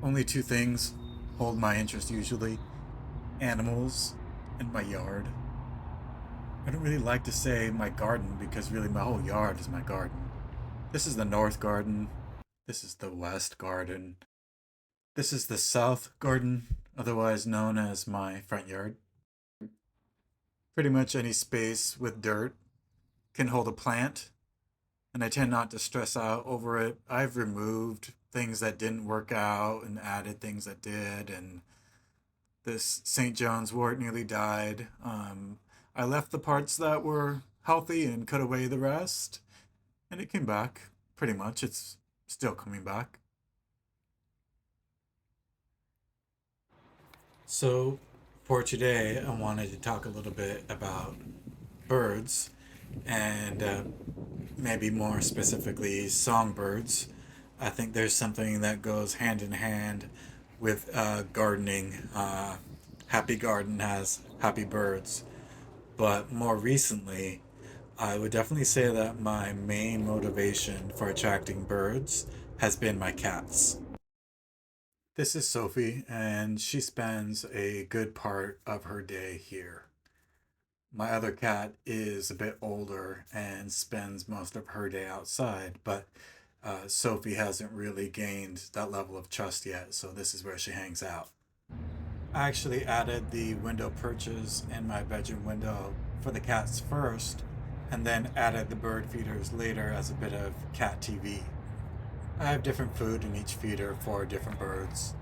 Only two things hold my interest usually: animals and my yard. I don't really like to say my garden because really my whole yard is my garden. This is the north garden. This is the west garden. This is the south garden, otherwise known as my front yard. Pretty much any space with dirt can hold a plant, and I tend not to stress out over it. I've removed things that didn't work out and added things that did, and this St. John's wort nearly died. I left the parts that were healthy and cut away the rest, and it came back. Pretty much, it's still coming back. So, for today, I wanted to talk a little bit about birds and maybe more specifically songbirds. I think there's something that goes hand in hand with gardening. Happy garden has happy birds. But more recently, I would definitely say that my main motivation for attracting birds has been my cats. This is Sophie, and she spends a good part of her day here. My other cat is a bit older and spends most of her day outside, but Sophie hasn't really gained that level of trust yet, so this is where she hangs out. I actually added the window perches in my bedroom window for the cats first, and then added the bird feeders later as a bit of cat TV. I have different food in each feeder for different birds.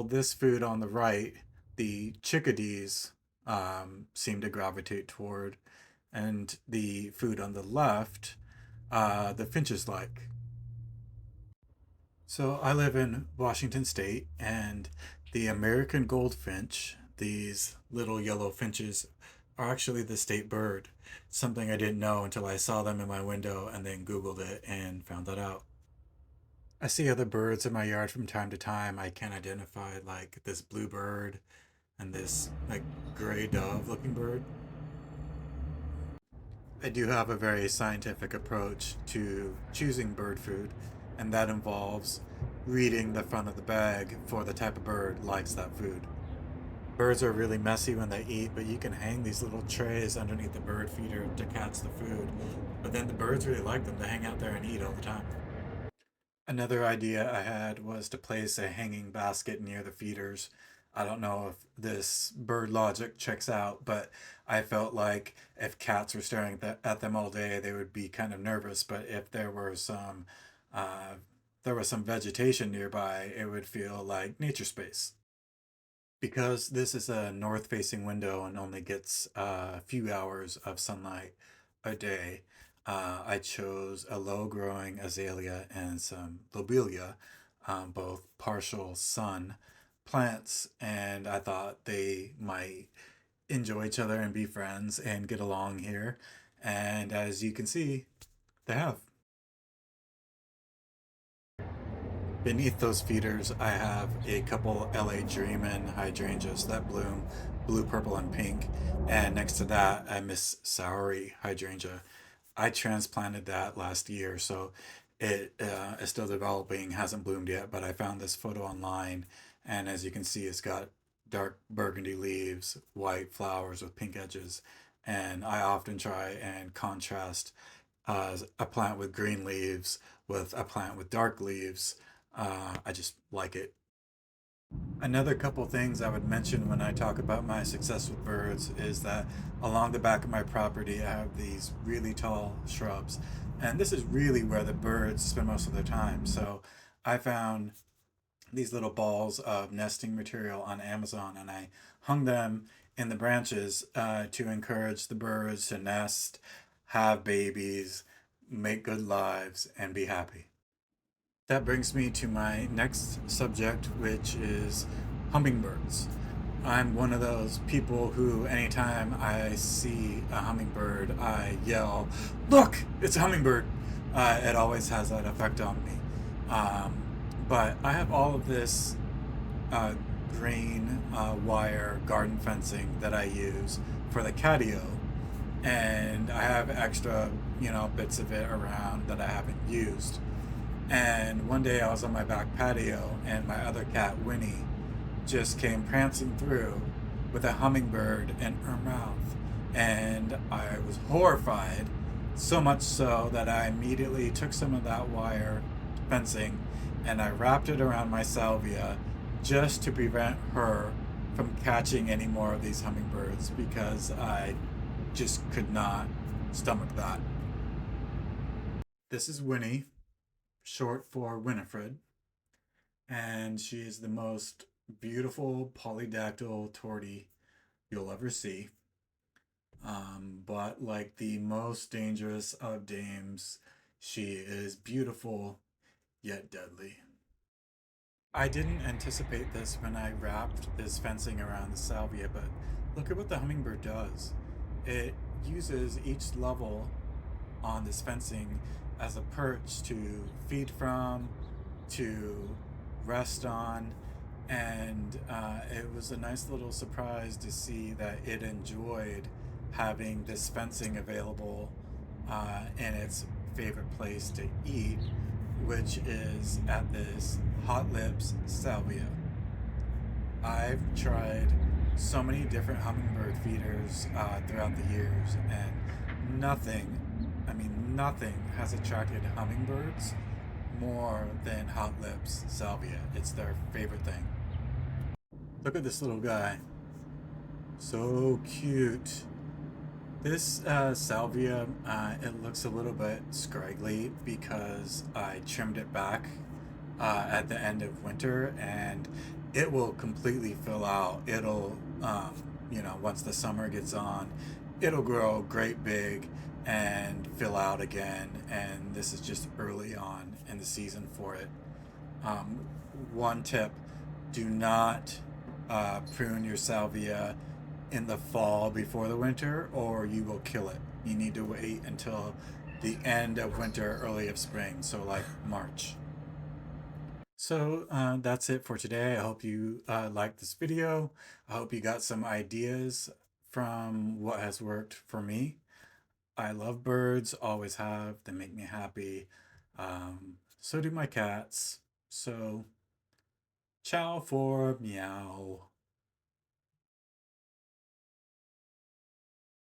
This food on the right, the chickadees seem to gravitate toward, and the food on the left, the finches like. So I live in Washington State, and the American goldfinch, these little yellow finches, are actually the state bird. Something I didn't know until I saw them in my window and then Googled it and found that out. I see other birds in my yard from time to time. I can identify like this bluebird and this like gray dove looking bird. I do have a very scientific approach to choosing bird food, and that involves reading the front of the bag for the type of bird likes that food. Birds are really messy when they eat, but you can hang these little trays underneath the bird feeder to catch the food. But then the birds really like them to hang out there and eat all the time. Another idea I had was to place a hanging basket near the feeders. I don't know if this bird logic checks out, but I felt like if cats were staring at them all day, they would be kind of nervous. But if uh, there was some vegetation nearby, it would feel like nature space. Because this is a north-facing window and only gets a few hours of sunlight a day, I chose a low-growing azalea and some lobelia, both partial sun plants, and I thought they might enjoy each other and be friends and get along here. And as you can see, they have. Beneath those feeders, I have a couple LA Dreamin' hydrangeas that bloom blue, purple, and pink. And next to that, a Miss Soury hydrangea. I transplanted that last year, so it is still developing, hasn't bloomed yet, but I found this photo online, and as you can see, it's got dark burgundy leaves, white flowers with pink edges, and I often try and contrast a plant with green leaves with a plant with dark leaves. I just like it. Another couple things I would mention when I talk about my success with birds is that along the back of my property, I have these really tall shrubs, and this is really where the birds spend most of their time. So I found these little balls of nesting material on Amazon, and I hung them in the branches to encourage the birds to nest, have babies, make good lives, and be happy. That brings me to my next subject, which is hummingbirds. I'm one of those people who, anytime I see a hummingbird, I yell, "Look, it's a hummingbird!" It always has that effect on me. Um, but I have all of this uh, green wire garden fencing that I use for the catio, and I have extra, bits of it around that I haven't used. And one day I was on my back patio and my other cat, Winnie, just came prancing through with a hummingbird in her mouth. And I was horrified, so much so that I immediately took some of that wire fencing and I wrapped it around my salvia just to prevent her from catching any more of these hummingbirds because I just could not stomach that. This is Winnie, short for Winifred, and she is the most beautiful polydactyl tortie you'll ever see. But like the most dangerous of dames, she is beautiful yet deadly. I didn't anticipate this when I wrapped this fencing around the salvia, but look at what the hummingbird does. It uses each level on this fencing as a perch to feed from, to rest on, and it was a nice little surprise to see that it enjoyed having this fencing available in its favorite place to eat, which is at this Hot Lips Salvia. I've tried so many different hummingbird feeders throughout the years, and nothing, nothing has attracted hummingbirds more than Hot Lips Salvia. It's their favorite thing. Look at this little guy. So cute. This salvia, it looks a little bit scraggly because I trimmed it back at the end of winter, and it will completely fill out. It'll, once the summer gets on, it'll grow great big and fill out again. And this is just early on in the season for it. Um, One tip: do not prune your salvia in the fall before the winter, or you will kill it. You need to wait until the end of winter, early of spring, so like March. So that's it for today. I hope you liked this video. I hope you got some ideas from what has worked for me. I love birds, always have. They make me happy. So do my cats. So ciao for meow.